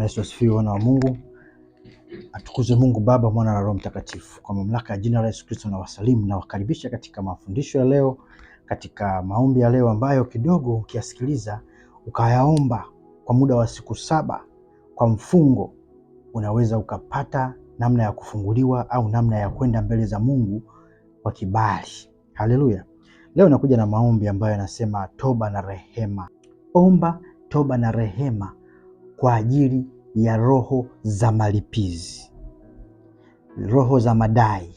Yesu asifiwe. Wana wa Mungu, atukuzwe Mungu Baba, Mwana na Roho Mtakatifu. Kwa mamlaka ya jina la Yesu Kristo na wasalimu na wakaribisha katika mafundisho ya leo, katika maombi ya leo ambayo kidogo ukiyasikiliza ukayaomba kwa muda wa siku 7 kwa mfungo, unaweza ukapata namna ya kufunguliwa au namna ya kwenda mbele za Mungu kwa kibali. Haleluya. Leo nakuja na maombi ambayo yanasema toba na rehema. Omba toba na rehema kwa ajili ya roho za malipizi, roho za madai,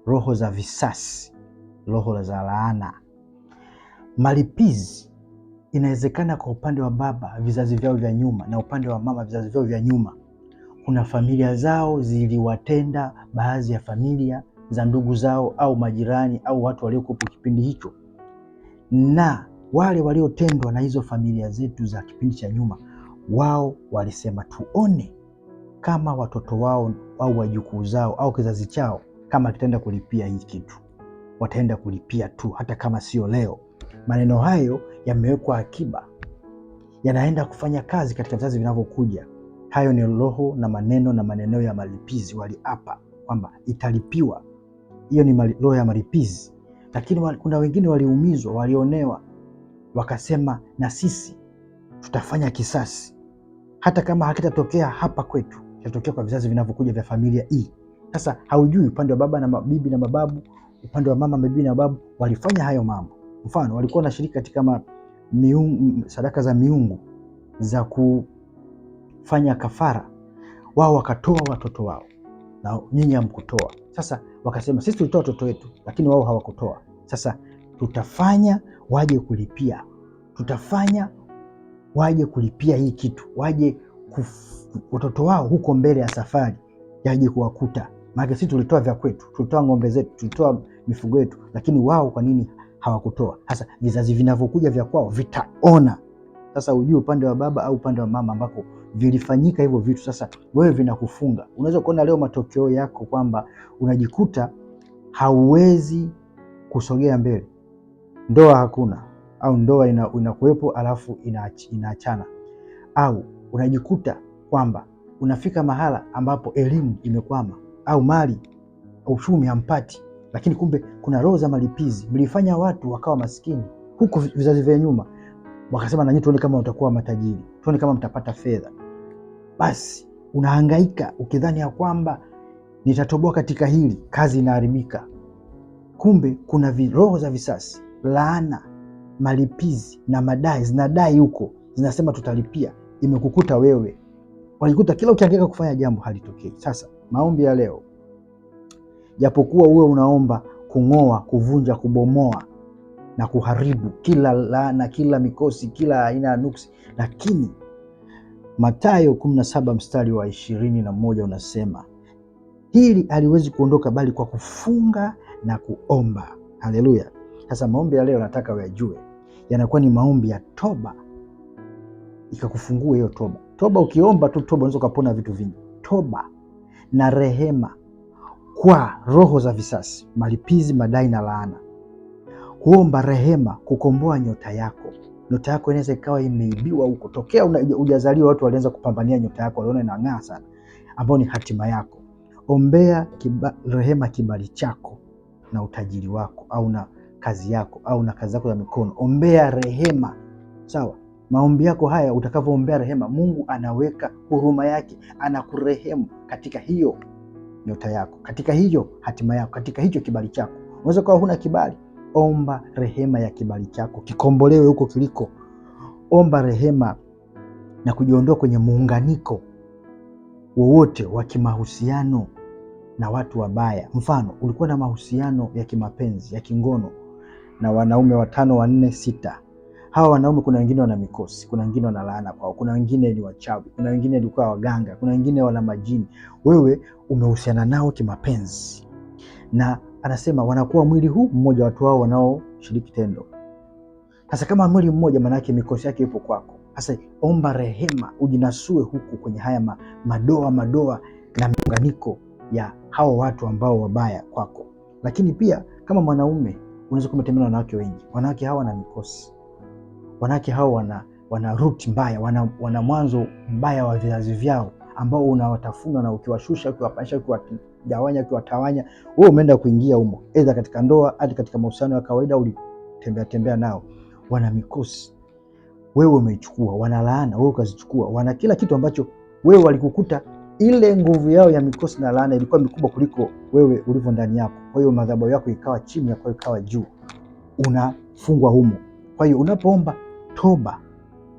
roho za visasi, roho za laana. Malipizi inawezekana kwa upande wa baba vizazi vyao vya nyuma, na upande wa mama vizazi vyao vya nyuma. Kuna familia zao ziliwatenda baadhi ya familia za ndugu zao au majirani au watu waliokuwa kipindi hicho, na wale waliotendwa na hizo familia zetu za kipindi cha nyuma, wao walisema tuone kama watoto wao au wajukuu zao au kizazi chao kama kitaenda kulipia hii kitu. Wataenda kulipia tu, hata kama sio leo. Maneno hayo yamewekwa akiba, yanaenda kufanya kazi katika vizazi vinavyokuja. Hayo ni roho na maneno ya malipizi. Waliapa kwamba italipiwa. Hiyo ni roho ya malipizi. Lakini kuna wengine waliumizwa, walionewa, wakasema na sisi tutafanya kisasi, hata kama hakitatokea hapa kwetu, kitatokea kwa vizazi vinavyokuja vya familia hii. Sasa haujui upande wa baba na mabibi na mababu, upande wa mama mabibi na mababu walifanya hayo mambo. Mfano, walikuwa wanashiriki katika sadaka za miungu za kufanya kafara, wao wakatoa watoto wao na nyinyi hamkutoa. Sasa wakasema sisi tulitoa watoto wetu, lakini wao hawakutoa. Sasa tutafanya waje kulipia, tutafanya waje kulipia hii kitu, waje watoto wao huko mbele ya safari yaje kuwakuta. Maana sisi tulitoa vya kwetu, tulitoa ng'ombe zetu, tulitoa mifugo yetu, lakini wao kwa nini hawakutoa? Sasa vizazi vinavyokuja vya kwao vitaona. Sasa ujue upande wa baba au upande wa mama ambako vilifanyika hivyo vitu, sasa wewe vinakufunga. Unaweza kuona leo matokeo yako kwamba unajikuta hauwezi kusogea mbele, ndoa hakuna, au ndoa inakuwepo alafu inaachana, au unajikuta kwamba unafika mahala ambapo elimu imekwama, au mali uchumi hampati, lakini kumbe kuna roho za malipizi. Mlifanya watu wakawa maskini huko vizazi vya nyuma, wakasema na nyinyi tuone kama utakuwa matajiri, tuone kama mtapata fedha. Basi unahangaika ukidhani ya kwamba nitatoboa katika hili, kazi inaharibika. Kumbe kuna roho za visasi, laana, malipizi na madai zinadai huko, zinasema tutalipia. Imekukuta wewe, unajikuta kila ukihangaika kufanya jambo halitokei. Sasa maombi ya leo, japokuwa uwe unaomba kung'oa, kuvunja, kubomoa na kuharibu kila laana, kila mikosi, kila aina ya nuksi, lakini Mathayo 17 mstari wa 21 unasema hili haliwezi kuondoka bali kwa kufunga na kuomba. Haleluya. Sasa maombi ya leo nataka uyajue yanakuwa ni maombi ya toba, ikakufungua hiyo toba. Toba, ukiomba tu toba unaweza kupona vitu vingi. Toba na rehema kwa roho za visasi, malipizi, madai na laana. Kuomba rehema, kukomboa nyota yako. Nyota yako inaweza ikawa imeibiwa huko tokea hujazaliwa. Watu walianza kupambania nyota yako, waliona inang'aa sana, ambao ni hatima yako. Ombea rehema kibali chako na utajiri wako, au na kazi yako, au na kazi zako za mikono. Ombea rehema, sawa? Maombi yako haya, utakavyoombea rehema, Mungu anaweka huruma yake, anakurehemu katika hiyo nyota yako, katika hiyo hatima yako, katika hicho kibali chako. Unaweza kuwa huna kibali, omba rehema ya kibali chako kikombolewe huko kiliko. Omba rehema na kujiondoa kwenye muunganiko wowote wa kimahusiano na watu wabaya. Mfano, ulikuwa na mahusiano ya kimapenzi, ya kingono na wanaume 5, 4, 6. Hawa wanaume, kuna wengine wana mikosi, kuna wengine wana laana kwao, kuna wengine ni wachawi, kuna wengine walikuwa waganga, kuna wengine wana majini. Wewe umehusiana nao kimapenzi, na anasema wanakuwa mwili huu mmoja, watu wao wanaoshiriki tendo. Sasa kama mwili mmoja, maana yake mikosi yake ipo kwako. Sasa omba rehema, ujinasue huku kwenye haya madoa na miunganiko ya hao watu ambao wabaya kwako. Lakini pia kama mwanaume unaweza kumetembea na wanawake wengi. Wanawake hawa wana mikosi, wanawake hawa wana wana root mbaya, wana mwanzo mbaya wa vizazi vyao ambao unawatafuna, na ukiwashusha, ukiwapandisha, ukiwagawanya, ukiwatawanya, wewe umeenda kuingia humo, aidha katika ndoa hadi katika mahusiano ya kawaida ulitembea nao. Wana mikosi, wewe umeichukua. Wana laana, wewe ukazichukua. Wana kila kitu ambacho wewe walikukuta. Ile nguvu yao ya mikosi na laana ilikuwa mikubwa kuliko wewe ulivyo ndani yako. Kwa hiyo madhabahu yako ikawa chini, yako ikawa juu, unafungwa humo. Kwa hiyo unapoomba toba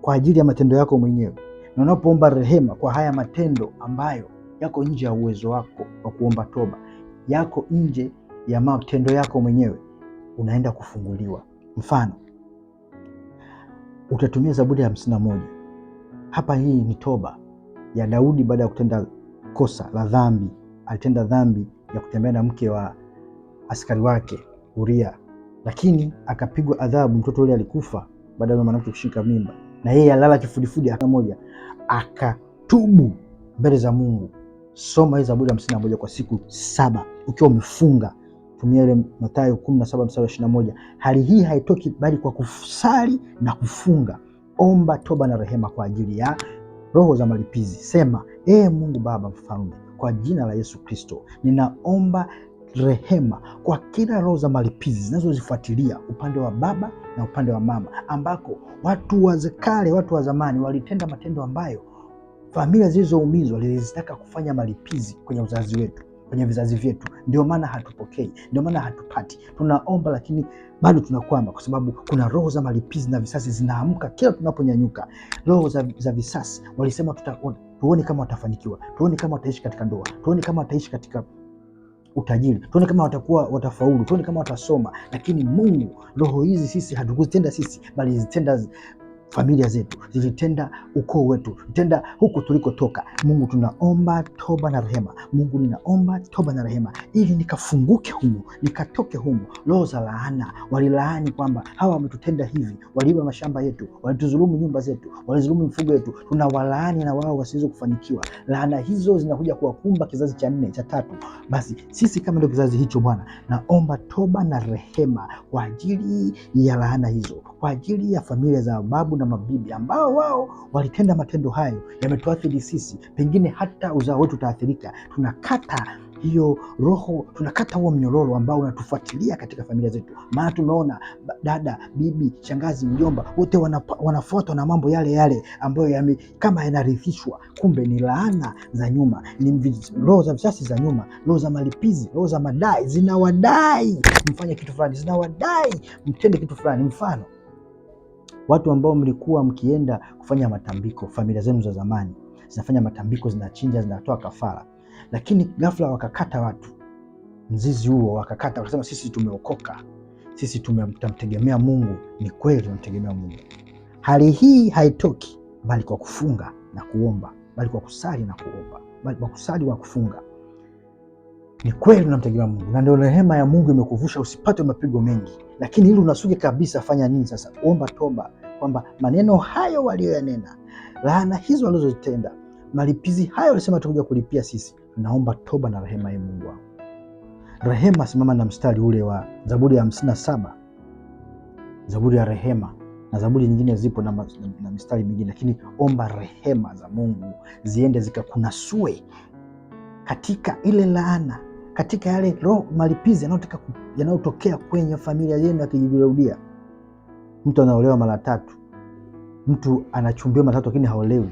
kwa ajili ya matendo yako mwenyewe, na unapoomba rehema kwa haya matendo ambayo yako nje ya uwezo wako wa kuomba toba, yako nje ya matendo yako mwenyewe, unaenda kufunguliwa. Mfano, utatumia Zaburi ya 51. Hapa hii ni toba ya Daudi baada ya kutenda kosa la dhambi. Alitenda dhambi ya kutembea na mke wa askari wake Uria, lakini akapigwa adhabu. Mtoto yule alikufa baada ya mwanamke kushika mimba, na yeye alala kifudifudi. Moja akatubu mbele za Mungu. Soma hii Zaburi ya 51 kwa siku 7 ukiwa umefunga. Tumia ile Mathayo 17:21. Hali hii haitoki bali kwa kusali na kufunga. Omba toba na rehema kwa ajili ya roho za malipizi. Sema, Mungu Baba Mfalme, kwa jina la Yesu Kristo, ninaomba rehema kwa kila roho za malipizi zinazozifuatilia upande wa baba na upande wa mama, ambako watu wa kale, watu wa zamani walitenda matendo ambayo familia zilizoumizwa zilitaka kufanya malipizi kwenye uzazi wetu, kwenye vizazi vyetu. Ndio maana hatupokei, ndio maana hatupati. Tunaomba lakini bado tunakwama, kwa sababu kuna roho za malipizi na visasi zinaamka kila tunaponyanyuka. Roho za visasi walisema tuone kama watafanikiwa, tuone kama wataishi katika ndoa, tuone kama wataishi katika utajiri, tuone kama watafaulu, tuone kama watasoma. Lakini Mungu, roho hizi sisi hatukuzitenda sisi, bali zitenda familia zetu, zilitenda ukoo wetu, zilitenda huku tulikotoka. Mungu, tunaomba toba na rehema. Mungu, ninaomba toba na rehema ili nikafunguke humo, nikatoke humo. Roho za laana, walilaani kwamba hawa wametutenda hivi, waliiba mashamba yetu, walitudhulumu nyumba zetu, walizulumu mifugo yetu, tunawalaani na wao wasiweze kufanikiwa. Laana hizo zinakuja kuwakumba kizazi cha 4 cha 3. Basi sisi kama ndio kizazi hicho, Bwana, naomba toba na rehema kwa ajili ya laana hizo, kwa ajili ya familia za babu na mabibi ambao wao walitenda matendo hayo, yametuathiri sisi, pengine hata uzao wetu utaathirika. Tunakata hiyo roho, tunakata huo mnyororo ambao unatufuatilia katika familia zetu. Maana tumeona dada, bibi, shangazi, mjomba, wote wanafuatwa na mambo yale yale ambayo kama yanarithishwa. Kumbe ni laana za nyuma, ni roho za visasi za nyuma, roho za malipizi, roho za madai. Zinawadai mfanye kitu fulani, zinawadai mtende kitu fulani. Mfano, watu ambao mlikuwa mkienda kufanya matambiko, familia zenu za zamani zinafanya matambiko, zinachinja, zinatoa kafara, lakini ghafla wakakata watu mzizi huo, wakasema sisi tumeokoka, sisi tutamtegemea Mungu. Ni kweli tunamtegemea Mungu. Hali hii haitoki bali kwa kufunga na kuomba, bali kwa kusali na kuomba, bali kwa kusali na kufunga. Ni kweli tunamtegemea Mungu, na ndio rehema ya Mungu imekuvusha usipate mapigo mengi. Lakini ili unasuke kabisa, fanya nini sasa? Omba toba, kwamba maneno hayo walioyanena, laana hizo walizozitenda, malipizi hayo walisema tutakuja kulipia sisi. Naomba toba na rehema ya Mungu wangu. Rehema, simama na mstari ule wa Zaburi ya 57, Zaburi ya rehema, na Zaburi nyingine zipo na mistari mingine, lakini omba rehema za Mungu ziende zikakunasue katika ile laana, katika yale roho malipizi yanayotokea kwenye familia yenu yakijirudia. Mtu anaolewa mara 3, mtu anachumbiwa mara 3 lakini haolewi,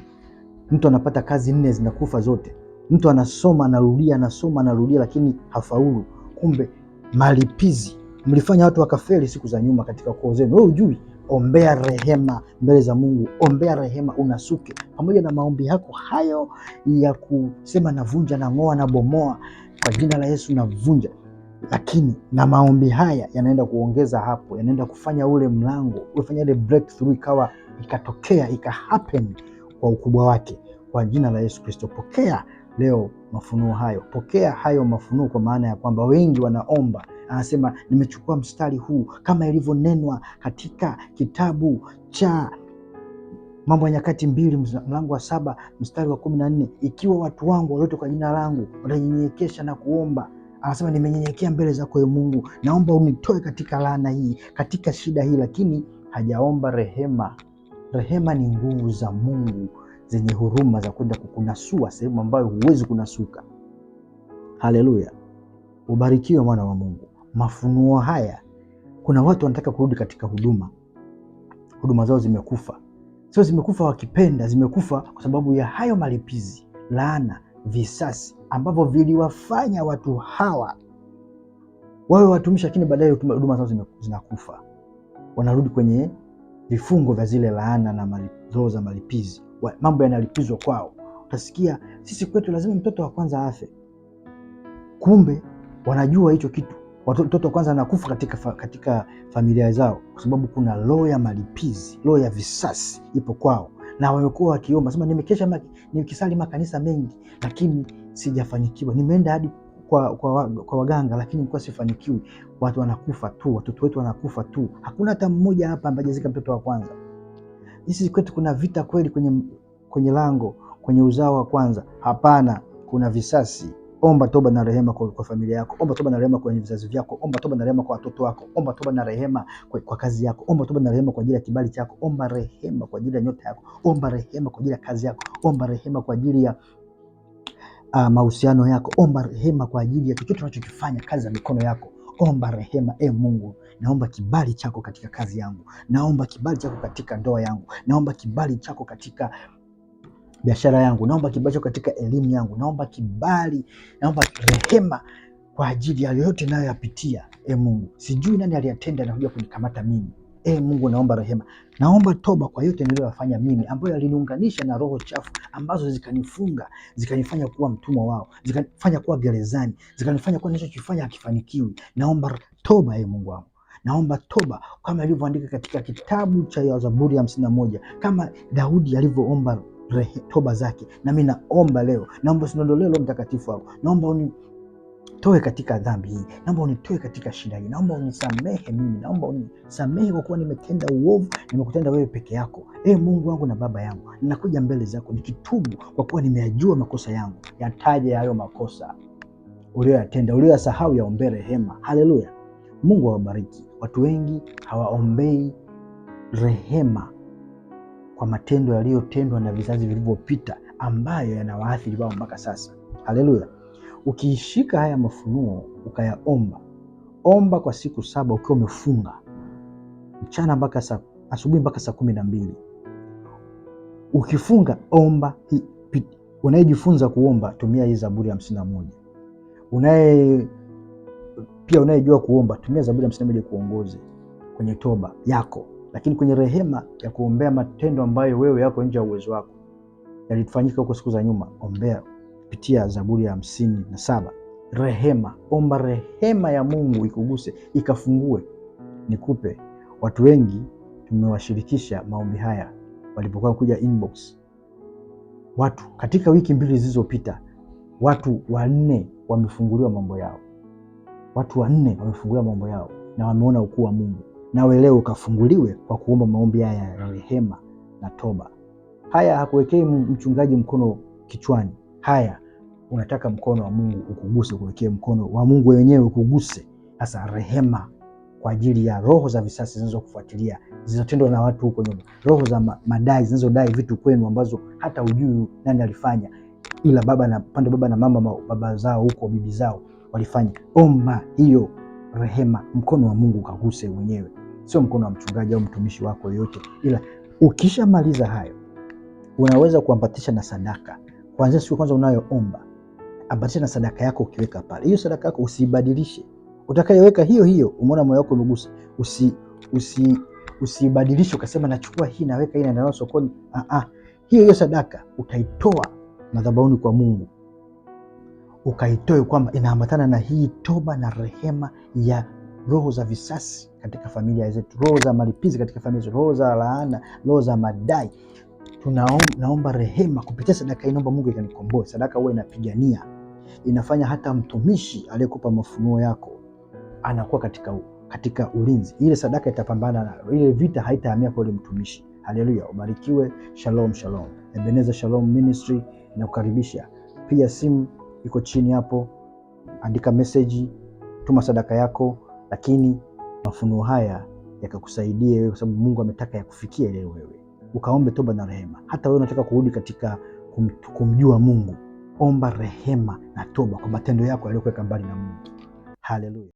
mtu anapata kazi 4 zinakufa zote, mtu anasoma anarudia, anasoma anarudia lakini hafaulu. Kumbe malipizi mlifanya watu wakafeli siku za nyuma katika ukoo zenu. Wewe hujui. Ombea rehema mbele za Mungu, ombea rehema unasuke, pamoja na maombi yako hayo ya kusema navunja, na ng'oa, na bomoa kwa jina la Yesu, navunja. Lakini na maombi haya yanaenda kuongeza hapo, yanaenda kufanya ule mlango, ufanya ile breakthrough ikatokea, happen kwa ukubwa wake, kwa jina la Yesu Kristo. Pokea leo mafunuo hayo, pokea hayo mafunuo, kwa maana ya kwamba wengi wanaomba. Anasema nimechukua mstari huu kama ilivyonenwa katika kitabu cha Mambo ya Nyakati 2 mlango wa 7 mstari wa 14, ikiwa watu wangu walioitwa kwa jina langu watajinyenyekesha na kuomba. Anasema nimenyenyekea mbele zako Mungu, naomba unitoe katika laana hii, katika shida hii. Lakini hajaomba rehema Rehema ni nguvu za Mungu zenye huruma za kwenda kukunasua sehemu ambayo huwezi kunasuka. Haleluya, ubarikiwe mwana wa Mungu. Mafunuo haya, kuna watu wanataka kurudi katika huduma zao zimekufa. Sio zimekufa wakipenda, zimekufa kwa sababu ya hayo malipizi, laana, visasi ambavyo viliwafanya watu hawa wawe watumishi, lakini baadaye huduma zao zinakufa. Wanarudi kwenye vifungo vya zile laana na roho za malipizi. Mambo yanalipizwa kwao. Utasikia sisi kwetu lazima mtoto wa kwanza afe. Kumbe wanajua hicho kitu. Mtoto wa kwanza anakufa katika familia zao kwa sababu kuna roho ya malipizi, roho ya visasi ipo kwao, na wamekuwa wakiomba, sema nikisali makanisa mengi lakini sijafanikiwa, nimeenda hadi kwa waganga lakini nilikuwa sifanikiwi. Watu wanakufa tu, watoto wetu wanakufa tu. Hakuna hata mmoja hapa ambaye hajazika mtoto wa kwanza. Sisi kwetu kuna vita kweli kwenye lango, kwenye uzao wa kwanza? Hapana, kuna visasi. Omba toba na rehema kwa familia yako. Omba toba na rehema kwenye vizazi vyako. Omba toba na rehema kwa watoto wako. Omba toba na rehema kwa kazi yako. Omba toba na rehema kwa ajili ya kibali chako. Omba rehema kwa ajili ya nyota yako. Omba rehema kwa ajili ya kazi yako. Omba rehema kwa ajili ya mahusiano yako. Omba rehema kwa ajili ya chochote unachokifanya, kazi za mikono yako. Omba rehema. Mungu, naomba kibali chako katika kazi yangu. Naomba kibali chako katika ndoa yangu. Naomba kibali chako katika biashara yangu. Naomba kibali chako katika elimu yangu. Naomba rehema kwa ajili ya yote nayoyapitia. Mungu, sijui nani aliyatenda na kuja kunikamata mimi. Mungu, naomba rehema. Naomba toba kwa yote niliyoyafanya mimi ambayo yaliniunganisha na roho chafu ambazo zikanifunga, zikanifanya kuwa mtumwa wao, zikanifanya kuwa gerezani, zikanifanya kuwa ninachokifanya hakifanikiwi. Naomba toba, Mungu wangu. Naomba toba kama ilivyoandika katika kitabu cha Zaburi ya 51, kama Daudi alivyoomba toba zake, na mimi naomba leo. Naomba usiniondolee Roho Mtakatifu wako. Naomba unitoe katika dhambi hii. Naomba unitoe katika shida hii. Naomba unisamehe mimi. Naomba unisamehe kwa kuwa nimetenda uovu, nimekutenda wewe peke yako. Mungu wangu na Baba yangu, ninakuja mbele zako nikitubu kwa kuwa nimeyajua makosa yangu. Yataje hayo makosa uliyoyatenda, uliyoyasahau, yaombee rehema. Haleluya. Mungu awabariki. Watu wengi hawaombei rehema kwa matendo yaliyotendwa na vizazi vilivyopita ambayo yanawaathiri wao mpaka sasa. Haleluya. Ukiishika haya mafunuo ukayaomba kwa siku 7 ukiwa umefunga mchana mpaka asubuhi mpaka saa 12. Ukifunga omba. Unayejifunza kuomba tumia hii Zaburi ya 51. Unayejua kuomba tumia Zaburi ya 51 kuongoze kwenye toba yako, lakini kwenye rehema ya kuombea matendo ambayo wewe yako nje ya uwezo wako yalifanyika huko siku za nyuma, ombea kupitia Zaburi ya 57. Rehema, omba rehema ya Mungu ikuguse, ikafungue. Nikupe, watu wengi tumewashirikisha maombi haya walipokuwa kuja inbox. Watu katika wiki 2 zilizopita, watu 4 wamefunguliwa mambo yao. Watu 4 wamefunguliwa mambo yao na wameona ukuu wa Mungu. Nawe leo ukafunguliwe kwa kuomba maombi haya ya rehema na toba. Haya hakuwekei mchungaji mkono kichwani. Haya unataka mkono wa Mungu ukuguse, kuwekee mkono wa Mungu wenyewe ukuguse. Sasa rehema kwa ajili ya roho za visasi zinazokufuatilia, zilizotendwa na watu huko nyuma, roho za madai zinazodai vitu kwenu ambazo hata hujui nani alifanya, ila baba na mama, baba zao huko, bibi zao walifanya. Omba hiyo rehema, mkono wa Mungu ukaguse mwenyewe, sio mkono wa mchungaji au mtumishi wako yoyote. Ila ukishamaliza hayo, unaweza kuambatisha na sadaka. Kuanzia siku kwanza unayoomba, ambatisha na sadaka yako ukiweka pale. Hiyo sadaka yako usibadilishe. Utakayoweka hiyo, umeona moyo wako umegusa, usibadilishe ukasema nachukua hii naweka hii naenda nayo sokoni. Hiyo sadaka utaitoa madhabahuni kwa Mungu, ukaitoe kwamba inaambatana na hii toba na rehema ya roho za visasi katika familia zetu, roho za malipizi katika familia zetu, roho za laana, roho za madai. Naomba rehema kupitia sadaka hii. Naomba Mungu ikanikomboe. Sadaka huwa inapigania, inafanya hata mtumishi aliyekupa mafunuo yako anakuwa katika ulinzi. Ile sadaka itapambana na ile vita, haitahamia kwa ile mtumishi. Haleluya, ubarikiwe. Shalom, shalom. Ebenezer Shalom Ministry inakukaribisha. Piga simu iko chini hapo, andika message, tuma sadaka yako, lakini mafunuo haya yakakusaidia wewe, kwa sababu Mungu ametaka yakufikie leo wewe. ukaombe toba na rehema. Hata wewe unataka kurudi katika kumjua Mungu, omba rehema na toba kwa matendo yako yaliyokuweka mbali na Mungu. Haleluya.